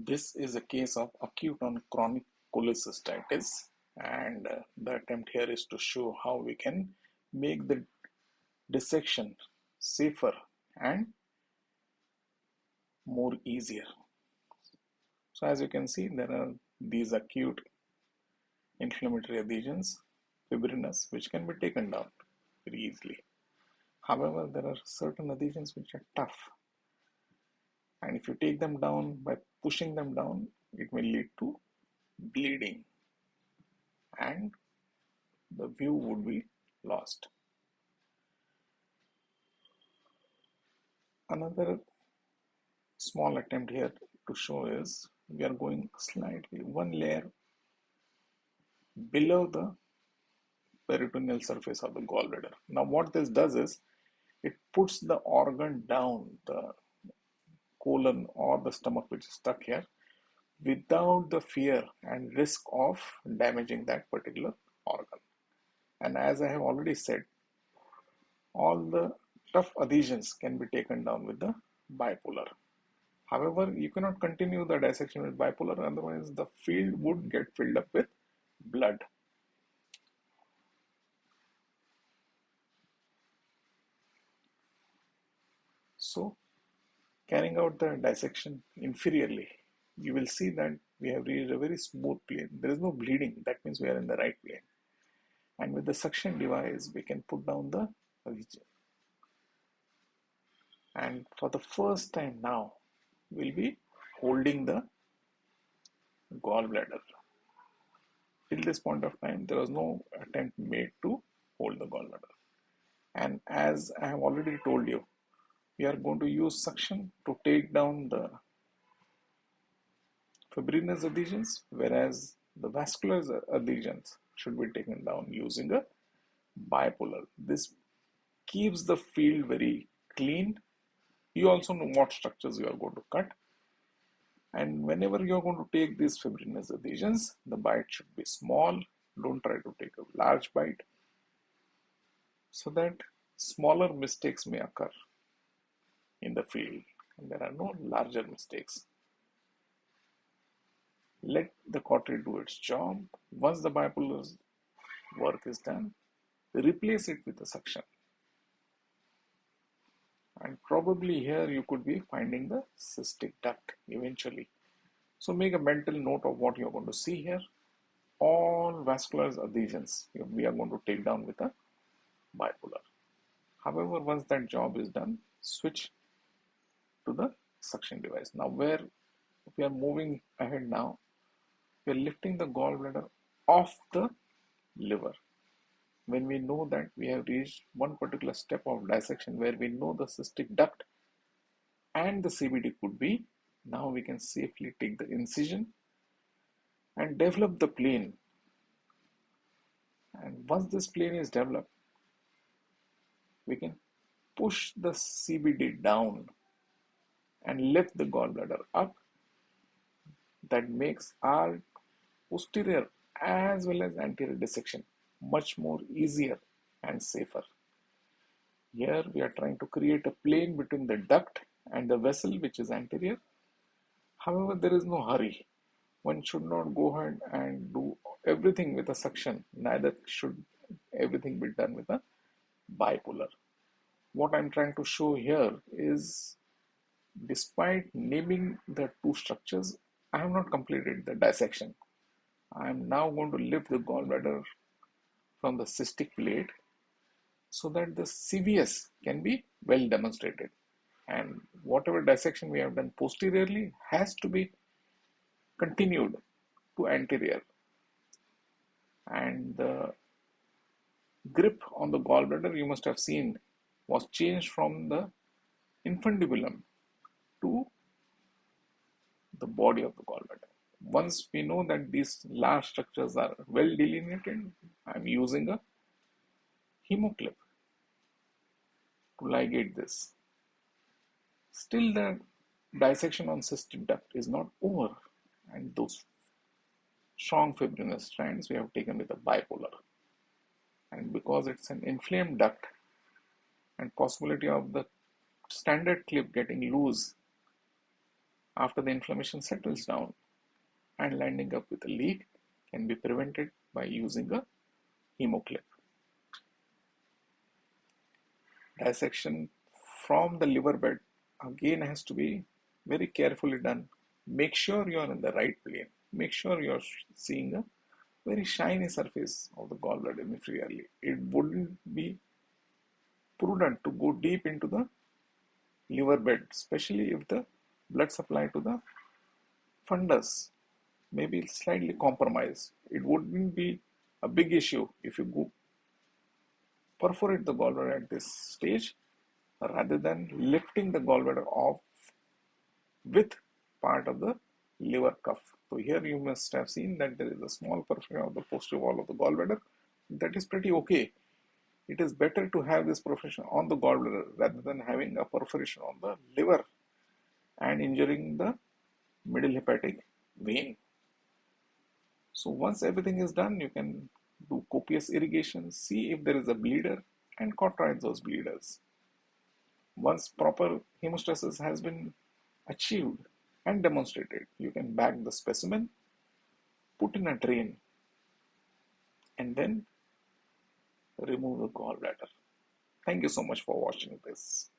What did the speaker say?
This is a case of acute on chronic cholecystitis, and the attempt here is to show how we can make the dissection safer and more easier. So as you can see, there are these acute inflammatory adhesions, fibrinous, which can be taken down very easily. However, there are certain adhesions which are tough, and if you take them down by pushing them down, it may lead to bleeding and the view would be lost. Another small attempt here to show is we are going slightly one layer below the peritoneal surface of the gallbladder. Now what this does is it puts the organ down, the colon or the stomach which is stuck here, without the fear and risk of damaging that particular organ. And as I have already said, all the tough adhesions can be taken down with the bipolar. However, you cannot continue the dissection with bipolar, otherwise the field would get filled up with blood. So, carrying out the dissection inferiorly, you will see that we have reached a very smooth plane. There is no bleeding, that means we are in the right plane. And with the suction device, we can put down the region. And for the first time now, we'll be holding the gallbladder. Till this point of time, there was no attempt made to hold the gallbladder. And as I have already told you, we are going to use suction to take down the fibrinous adhesions, whereas the vascular adhesions should be taken down using a bipolar. This keeps the field very clean. You also know what structures you are going to cut. And whenever you are going to take these fibrinous adhesions, the bite should be small. Don't try to take a large bite, so that smaller mistakes may occur in the field and there are no larger mistakes. Let the cautery do its job. Once the bipolar work is done, replace it with a suction. And probably here you could be finding the cystic duct eventually. So make a mental note of what you're going to see here. All vascular adhesions we are going to take down with a bipolar. However, once that job is done, switch to the suction device. Now where we are moving ahead now, we are lifting the gallbladder off the liver. When we know that we have reached one particular step of dissection where we know the cystic duct and the CVD could be, now we can safely take the incision and develop the plane. And once this plane is developed, we can push the CVD down and lift the gallbladder up. That makes our posterior as well as anterior dissection much more easier and safer. Here we are trying to create a plane between the duct and the vessel which is anterior. However, there is no hurry. One should not go ahead and do everything with a suction. Neither should everything be done with a bipolar. What I'm trying to show here is, despite naming the two structures, I have not completed the dissection. I am now going to lift the gallbladder from the cystic plate so that the CVS can be well demonstrated. And whatever dissection we have done posteriorly has to be continued to anterior. And the grip on the gallbladder, you must have seen, was changed from the infundibulum to the body of the gallbladder. Once we know that these large structures are well delineated, I'm using a hemoclip to ligate this. Still, the dissection on cystic duct is not over, and those strong fibrinous strands we have taken with a bipolar. And because it's an inflamed duct and possibility of the standard clip getting loose, after the inflammation settles down, and landing up with a leak can be prevented by using a hemoclip. Dissection from the liver bed again has to be very carefully done. Make sure you are in the right plane. Make sure you are seeing a very shiny surface of the gallbladder inferiorly. It wouldn't be prudent to go deep into the liver bed, especially if the blood supply to the fundus may be slightly compromised. It wouldn't be a big issue if you go perforate the gallbladder at this stage rather than lifting the gallbladder off with part of the liver cuff. So here you must have seen that there is a small perforation of the posterior wall of the gallbladder. That is pretty okay. It is better to have this perforation on the gallbladder rather than having a perforation on the liver and injuring the middle hepatic vein. So once everything is done, you can do copious irrigation, see if there is a bleeder, and cauterize those bleeders. Once proper hemostasis has been achieved and demonstrated, you can bag the specimen, put in a drain, and then remove the gallbladder. Thank you so much for watching this.